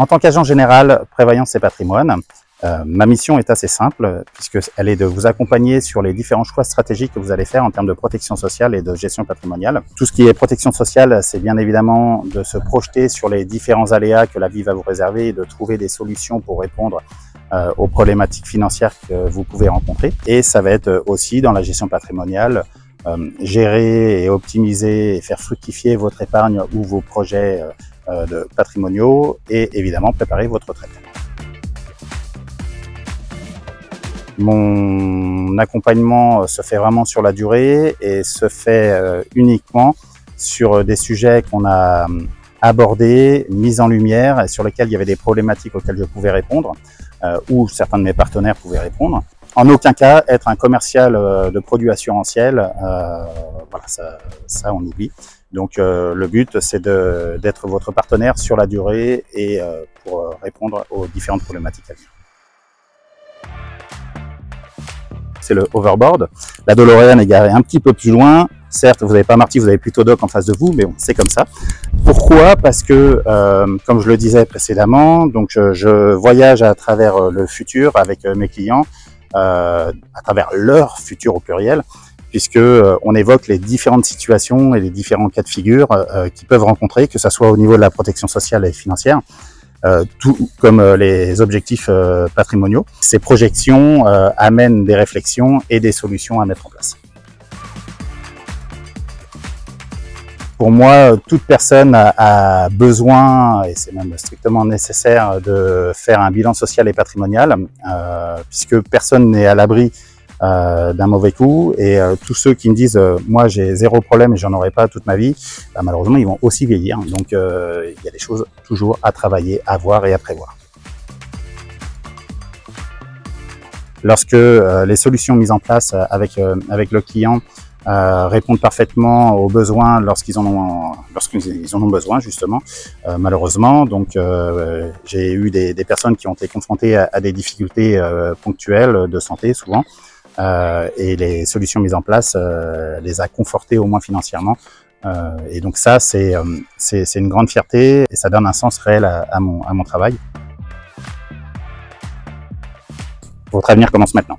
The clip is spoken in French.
En tant qu'agent général prévoyance et patrimoine, ma mission est assez simple puisqu'elle est de vous accompagner sur les différents choix stratégiques que vous allez faire en termes de protection sociale et de gestion patrimoniale. Tout ce qui est protection sociale, c'est bien évidemment de se projeter sur les différents aléas que la vie va vous réserver et de trouver des solutions pour répondre aux problématiques financières que vous pouvez rencontrer. Et ça va être aussi dans la gestion patrimoniale, gérer et optimiser et faire fructifier votre épargne ou vos projets patrimoniaux et évidemment préparer votre retraite. Mon accompagnement se fait vraiment sur la durée et se fait uniquement sur des sujets qu'on a abordés, mis en lumière et sur lesquels il y avait des problématiques auxquelles je pouvais répondre ou certains de mes partenaires pouvaient répondre. En aucun cas être un commercial de produits assurantiels, voilà, ça on oublie. Donc le but c'est d'être votre partenaire sur la durée et pour répondre aux différentes problématiques à venir. C'est le hoverboard. La DeLorean est garée un petit peu plus loin. Certes, vous n'avez pas Marty, vous avez plutôt Doc en face de vous, mais bon, c'est comme ça. Pourquoi? Parce que, comme je le disais précédemment, donc je voyage à travers le futur avec mes clients, à travers leur futur au pluriel, puisque on évoque les différentes situations et les différents cas de figure qu'ils peuvent rencontrer, que ce soit au niveau de la protection sociale et financière, tout comme les objectifs patrimoniaux. Ces projections amènent des réflexions et des solutions à mettre en place. Pour moi, toute personne a besoin, et c'est même strictement nécessaire, de faire un bilan social et patrimonial, puisque personne n'est à l'abri d'un mauvais coup, et tous ceux qui me disent moi j'ai zéro problème et j'en aurai pas toute ma vie, bah, malheureusement ils vont aussi vieillir, donc il y a des choses toujours à travailler, à voir et à prévoir. Lorsque les solutions mises en place avec le client répondent parfaitement aux besoins lorsqu'ils en ont besoin justement, malheureusement. Donc j'ai eu des personnes qui ont été confrontées à des difficultés ponctuelles de santé souvent, et les solutions mises en place les a confortés au moins financièrement. Et donc ça c'est une grande fierté et ça donne un sens réel à mon travail. Votre avenir commence maintenant.